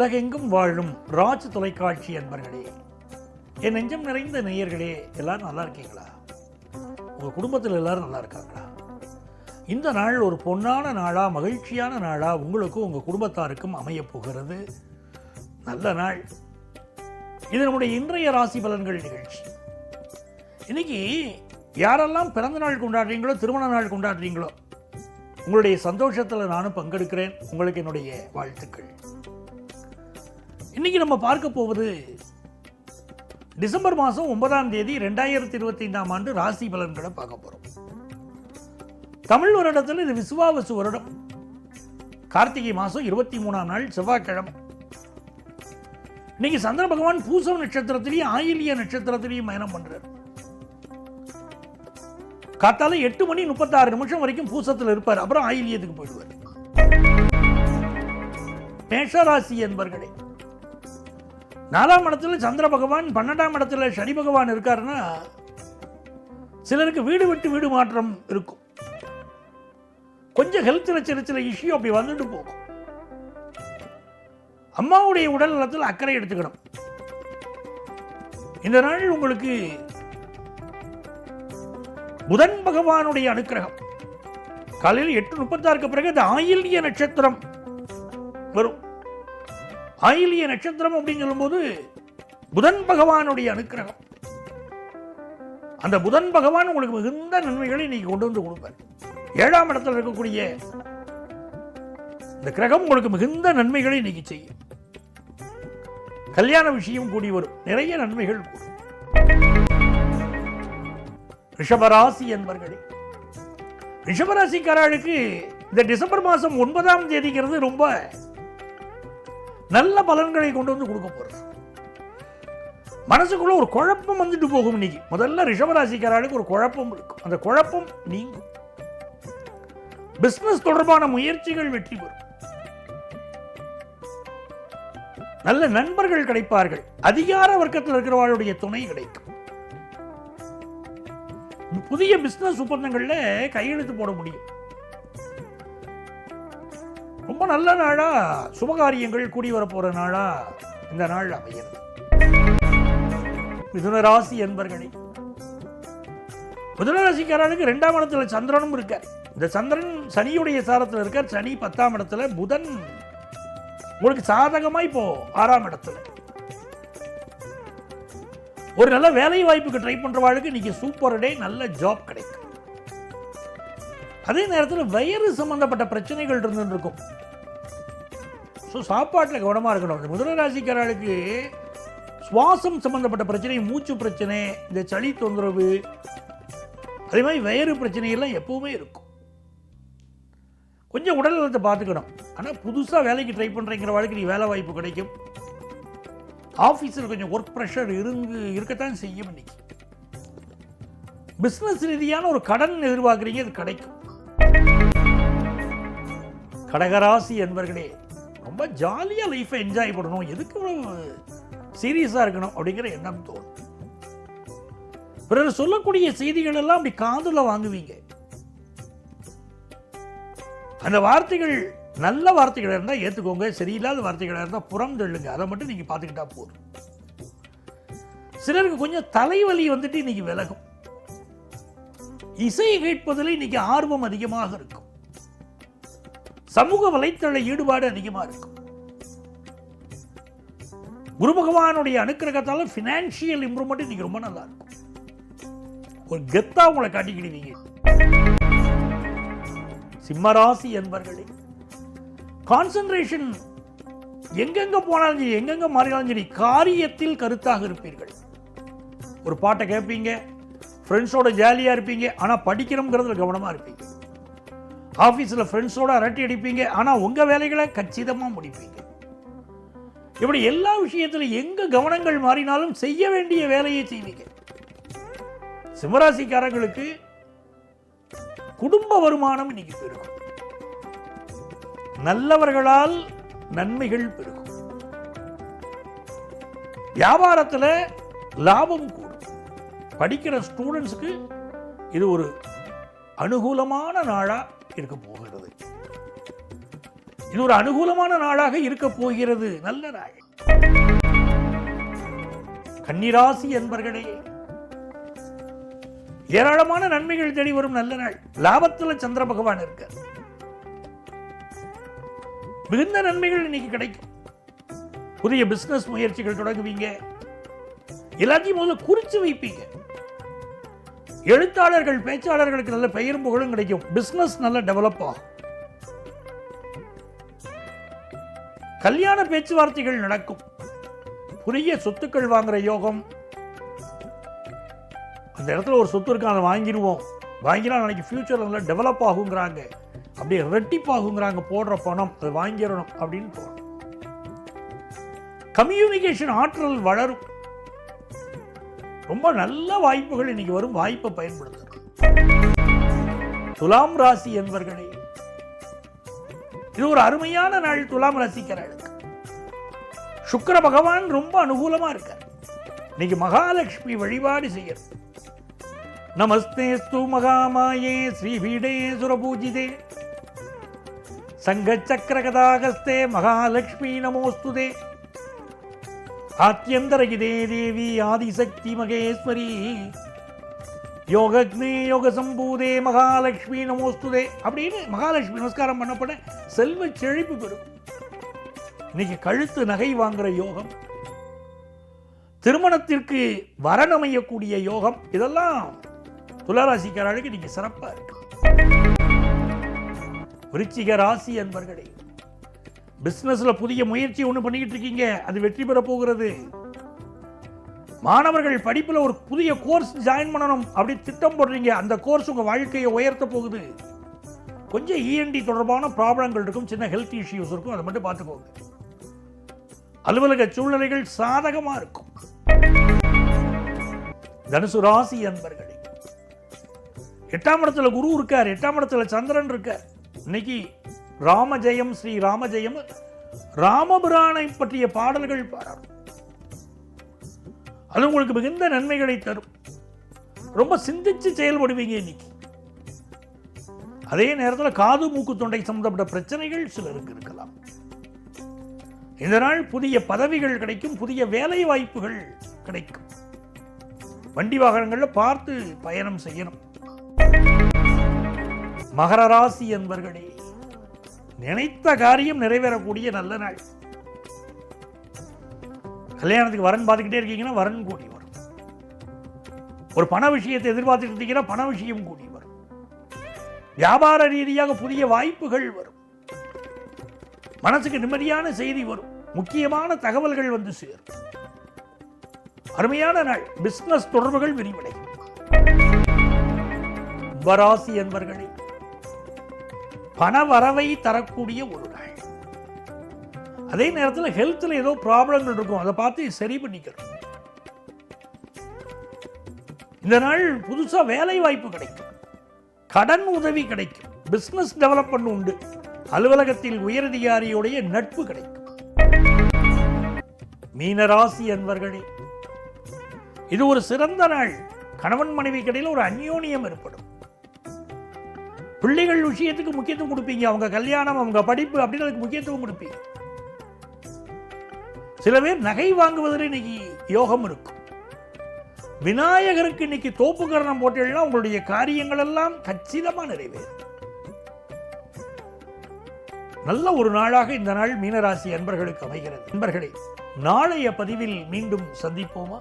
உலகெங்கும் வாழும் ராஜ் தொலைக்காட்சி அன்பர்களே, என் நெஞ்சம் நிறைந்த நேயர்களே, எல்லாரும் நல்லா இருக்கீங்களா? உங்கள் குடும்பத்தில் எல்லாரும் நல்லா இருக்காங்களா? இந்த நாள் ஒரு பொன்னான நாளா, மகிழ்ச்சியான நாளா உங்களுக்கும் உங்கள் குடும்பத்தாருக்கும் அமைய போகிறது. நல்ல நாள். இது நம்முடைய இன்றைய ராசி பலன்கள் நிகழ்ச்சி. இன்னைக்கு யாரெல்லாம் பிறந்த நாள் கொண்டாடுறீங்களோ, திருமண நாள் கொண்டாடுறீங்களோ, உங்களுடைய சந்தோஷத்தில் நானும் பங்கெடுக்கிறேன். உங்களுக்கு என்னுடைய வாழ்த்துக்கள். இன்னைக்கு நம்ம பார்க்க போவது டிசம்பர் மாதம் 9ஆம் தேதி 2025ஆம் ஆண்டு ராசி பலன்களை பார்க்க போகிறோம். தமிழ் வருடத்தில் இது விசுவாவசு வருடம். கார்த்திகை மாதம் 23ஆம் நாள் செவ்வாய்க்கிழமை. இன்னைக்கு சந்திர பகவான் பூசம் நட்சத்திரத்திலையும் ஆயில்ய நட்சத்திரத்திலையும் பயணம் பண்றார். காத்தால 8:36 வரைக்கும் பூசத்தில் இருப்பார். அப்புறம் ஆயில்யத்துக்கு போயிடுவார். மேஷராசி என்பர்களே, 4ஆம் இடத்துல சந்திர பகவான், 12ஆம் இடத்துல சனி பகவான் இருக்காருன்னா சிலருக்கு வீடு விட்டு வீடு மாற்றம் இருக்கும். கொஞ்சம் ஹெல்த்தில் சில இஷ்யூ அப்படி வந்துட்டு போகும். அம்மாவுடைய உடல் நலத்தில் அக்கறை எடுத்துக்கணும். இந்த நாள் உங்களுக்கு புதன் பகவானுடைய அனுக்கிரகம். காலையில் 8:36 பிறகு இந்த ஆயில்ய நட்சத்திரம் வரும். ஆயில்ய நட்சத்திரம் அப்படின்னு சொல்லும்போது புதன் பகவானுடைய அனுக்கிரகம். அந்த புதன் பகவான் உங்களுக்கு மிகுந்த நன்மைகளை இன்னைக்கு கொண்டு வந்து கொடுப்பார். 7ஆம் இடத்தில் இருக்கக்கூடிய இந்த கிரகம் உங்களுக்கு மிகுந்த நன்மைகளை இன்னைக்கு செய்யும். கல்யாண விஷயம் கூடி வரும். நிறைய நன்மைகள் கூடும். ரிஷபராசி என்பர்களே, ரிஷபராசிக்காரர்களுக்கு இந்த டிசம்பர் மாதம் 9ஆம் தேதிங்கிறது ரொம்ப நல்ல பலன்களை கொண்டு வந்து கொடுக்க போறது. மனசுக்குள்ள ஒரு குழப்பம் வந்துட்டு போகும். இன்னைக்கு முதல்ல ரிஷபராசிக்காரர்களுக்கு ஒரு குழப்பம் இருக்கும். அந்த குழப்பம் நீங்கும். பிசினஸ் தொடர்பான முயற்சிகள் வெற்றி பெறும். நல்ல நண்பர்கள் கிடைப்பார்கள். அதிகார வர்க்கத்தில் இருக்கிறவர்களுடைய துணை கிடைக்கும். புதிய பிசினஸ் ஒப்பந்தங்கள்ல கையெழுத்து போட முடியும். ரொம்ப நல்ல நாளா, சுபகாரியங்கள் கூடி வரப்போற நாளா இந்த நாள் அமைகிறது. மிதுனராசி என்பர்களே, மிதுனராசிக்காரர்களுக்கு 2ஆம் இடத்துல சந்திரனும் இருக்கார். இந்த சந்திரன் சனியுடைய சாரத்தில் இருக்கார். சனி 10ஆம் இடத்துல, புதன் உங்களுக்கு சாதகமா இப்போ 6ஆம் இடத்துல. ஒரு நல்ல வேலை வாய்ப்புக்கு ட்ரை பண்றவாளுக்கு இன்னைக்கு சூப்பர் டே, நல்ல ஜாப் கிடைக்கும். அதே நேரத்தில் வயிறு சம்பந்தப்பட்ட பிரச்சனைகள் இருந்து இருக்கும். சாப்பாட்டில் கவனமா இருக்கணும். மிதுனராசிக்காரர்களுக்கு சுவாசம் சம்பந்தப்பட்ட பிரச்சனை, மூச்சு பிரச்சனை, இந்த சளி தொந்தரவு, அதே மாதிரி வயிறு பிரச்சனை எல்லாம் எப்பவுமே இருக்கும். கொஞ்சம் உடல் நலத்தை பார்த்துக்கணும். ஆனால் புதுசாக வேலைக்கு ட்ரை பண்ணுறங்கிற வாழ்க்கை நீ வேலை வாய்ப்பு கிடைக்கும். ஆஃபீஸில் கொஞ்சம் ஒர்க் ப்ரெஷர் இருக்கத்தான் செய்யும். இன்னைக்கு பிஸ்னஸ் ரீதியான ஒரு கடன் எதிர்பார்க்குறீங்க, அது கிடைக்கும். கடகராசி என்பர்களே, ரொம்ப ஜாலியாக லைஃப்பை என்ஜாய் பண்ணணும், எதுக்கு சீரியஸாக இருக்கணும் அப்படிங்கிற எண்ணம் தோணும். பிறர் சொல்லக்கூடிய செய்திகள் எல்லாம் அப்படி காதுல வாங்குவீங்க. அந்த வார்த்தைகள் நல்ல வார்த்தைகள் இருந்தால் ஏற்றுக்கோங்க, சரியில்லாத வார்த்தைகளாக இருந்தால் புறம் தள்ளுங்க. அதை மட்டும் நீங்கள் பார்த்துக்கிட்டா போதும். சிலருக்கு கொஞ்சம் தலைவலி வந்துட்டு இன்னைக்கு விலகும். இசையை கேட்பதில் இன்னைக்கு ஆர்வம் அதிகமாக இருக்கும். சமூக வலைத்தள ஈடுபாடு அதிகமாக இருக்கும். குரு பகவானுடைய அனுக்கிரகத்தால பினான்சியல் இம்ப்ரூவ்மெண்ட் இன்னைக்கு ரொம்ப நல்லா இருக்கும். ஒரு கெத்தா உங்களை காட்டிக்கிடுவீங்க. சிம்மராசி என்பர்களே, கான்சென்ட்ரேஷன் எங்கெங்க போனாலும் சரி, எங்கெங்க மாறினாலும் சரி, காரியத்தில் கருத்தாக இருப்பீர்கள். ஒரு பாட்டை கேட்பீங்க, ஃப்ரெண்ட்ஸோட ஜாலியாக இருப்பீங்க, ஆனால் படிக்கிறோங்கிறதுல கவனமாக இருப்பீங்க. ஆஃபீஸில் ஃப்ரெண்ட்ஸோட அரட்டை அடிப்பீங்க, ஆனால் உங்கள் வேலைகளை கச்சிதமாக முடிப்பீங்க. இப்படி எல்லா விஷயத்திலும் எங்கே கவனங்கள் மாறினாலும் செய்ய வேண்டிய வேலையை செய்வீங்க. சிம்மராசிக்காரர்களுக்கு குடும்ப வருமானம் இன்னைக்கு பெருகும். நல்லவர்களால் நன்மைகள் பெருகும். வியாபாரத்தில் லாபம் கூடும். படிக்கிற ஸ்டூடெண்ட்ஸுக்கு இது ஒரு அனுகூலமான நாளா இருக்க போகிறது. இது ஒரு அனுகூலமான நாளாக இருக்க போகிறது. நல்ல நாள். கன்னிராசி என்பர்களே, ஏராளமான நன்மைகள் தேடி வரும் நல்ல நாள். லாபத்தில் சந்திர பகவான் இருக்க மிகுந்த நன்மைகள் இன்னைக்கு கிடைக்கும். புதிய பிசினஸ் முயற்சிகள் தொடங்குவீங்க. எல்லாத்தையும் முதல்ல குறிச்சு வைப்பீங்க. எழுத்தாளர்கள், பேச்சாளர்களுக்கு நல்ல பெயரும் புகழும் கிடைக்கும். பிசினஸ் நல்ல டெவலப் ஆகும். கல்யாண பேச்சுவார்த்தைகள் நடக்கும். புதிய சொத்துக்கள் வாங்குற யோகம். அந்த இடத்துல ஒரு சொத்து இருக்கு, அதை வாங்கிடுவோம். வாங்கினா நாளைக்கு ஃபியூச்சர் நல்லா டெவலப் ஆகுங்கிறாங்க. அப்படியே ரெட்டிப்பாகுங்கிறாங்க. போடுற பணம் அதை வாங்கிடணும் அப்படின்னு தோணும். கம்யூனிகேஷன் ஆற்றல் வளரும். ரொம்ப நல்ல வாய்ப்புகள் இன்னைக்கு வரும். வாய்ப்பை பயன்படுத்தணும். துலாம் ராசி என்பர்களே, இது ஒரு அருமையான நாள். துலாம் ராசிக்காரர்களுக்கு சுக்கிர பகவான் ரொம்ப அனுகூலமா இருக்கார். இன்னைக்கு மகாலட்சுமி வழிபாடு செய்யணும். நமஸ்தேஸ்து மகாமாயே ஸ்ரீபீடே சுரபூஜிதே சங்க சக்கர கதாகஸ்தே மகாலட்சுமி நமோஸ்துதே ஆத்யந்தரகிதே தேவி ஆதிசக்தி மகேஸ்வரி யோகக்னே யோக சம்பூதே மகாலட்சுமி நமோஸ்துதே அப்படின்னு மகாலட்சுமி நமஸ்காரம் பண்ணப்பட செல்வ செழிப்பு பெறும். இன்னைக்கு கழுத்து நகை வாங்குற யோகம், திருமணத்திற்கு வரனமையக்கூடிய யோகம், இதெல்லாம் துளாராசிக்காரர்களுக்கு இன்னைக்கு சிறப்பா இருக்கு. விருச்சிக ராசி என்பர்களே, பிசினஸ்ல புதிய முயற்சி ஒன்று பண்ணிக்கிட்டு இருக்கீங்க. அது வெற்றி பெற போகிறது. மாணவர்கள் படிப்புல ஒரு புதிய கோர்ஸ் ஜாயின் பண்ணணும் அப்படி திட்டம் போடுறீங்க. அந்த கோர்ஸ் உங்க வாழ்க்கையை உயர்த்த போகுது. கொஞ்சம் இஎன்டி தொடர்பான ப்ராப்ளங்கள் இருக்கும், சின்ன ஹெல்த் இஷ்யூஸ் இருக்கும். அதை மட்டும் பார்த்துக்கோங்க. அலுவலக சூழ்நிலைகள் சாதகமா இருக்கும். தனுசு ராசி என்பர்களே, 8ஆம் இடத்துல குரு இருக்கார், 8ஆம் இடத்துல சந்திரன் இருக்கார். இன்னைக்கு ராமஜெயம், ஸ்ரீ ராமஜெயம், ராமபிரானை பற்றிய பாடல்கள் பாடணும். அது உங்களுக்கு மிகுந்த நன்மைகளை தரும். ரொம்ப சிந்திச்சு செயல்படுவீங்க இன்னைக்கு. அதே நேரத்தில் காது மூக்கு தொண்டை சம்பந்தப்பட்ட பிரச்சனைகள் சிலருக்கு இருக்கலாம். இந்த நாள் புதிய பதவிகள் கிடைக்கும், புதிய வேலை வாய்ப்புகள் கிடைக்கும். வண்டி வாகனங்களில் பார்த்து பயணம் செய்யணும். மகர ராசி என்பர்களே, நினைத்த காரியம் நிறைவேறக்கூடிய நல்ல நாள். கல்யாணத்துக்கு வரன் பார்த்துக்கிட்டே இருக்கீங்கன்னா வரன் கூடி வரும். ஒரு பண விஷயத்தை எதிர்பார்த்துட்டு இருந்தீங்கன்னா பண விஷயம் கூடி வரும். வியாபார ரீதியாக புதிய வாய்ப்புகள் வரும். மனசுக்கு நிம்மதியான செய்தி வரும். முக்கியமான தகவல்கள் வந்து சேரும். அருமையான நாள். பிசினஸ் தொடர்புகள் விரிவடையும். கும்பராசி என்பர்களே, பண வரவை தரக்கூடிய ஒரு நாள். அதே நேரத்தில் ஹெல்த்தில் ஏதோ ப்ராப்ளங்கள் இருக்கும், அதை பார்த்து சரி பண்ணிக்கிறோம். இந்த நாள் புதுசாக வேலை வாய்ப்பு கிடைக்கும். கடன் உதவி கிடைக்கும். பிசினஸ் டெவலப்மெண்ட் உண்டு. அலுவலகத்தில் உயரதிகாரியுடைய நட்பு கிடைக்கும். மீனராசி என்பர்களே, இது ஒரு சிறந்த நாள். கணவன் மனைவி இடையில் ஒரு அந்யோன்யம் ஏற்படும். பிள்ளைகள் விஷயத்துக்கு முக்கியத்துவம் கொடுப்பீங்க. அவங்க கல்யாணம், அவங்க படிப்பு அப்படின்றதுக்கு முக்கியத்துவம் கொடுப்பீங்க. சில பேர் நகை வாங்குவதில் இன்னைக்கு யோகம் இருக்கும். விநாயகருக்கு இன்னைக்கு தோப்பு கரணம் போட்டீங்கன்னா உங்களுடைய காரியங்கள் எல்லாம் கச்சிதமா நிறைவேறும். நல்ல ஒரு நாளாக இந்த நாள் மீனராசி அன்பர்களுக்கு அமைகிறது. நண்பர்களே, நாளைய பதிவில் மீண்டும் சந்திப்போமா?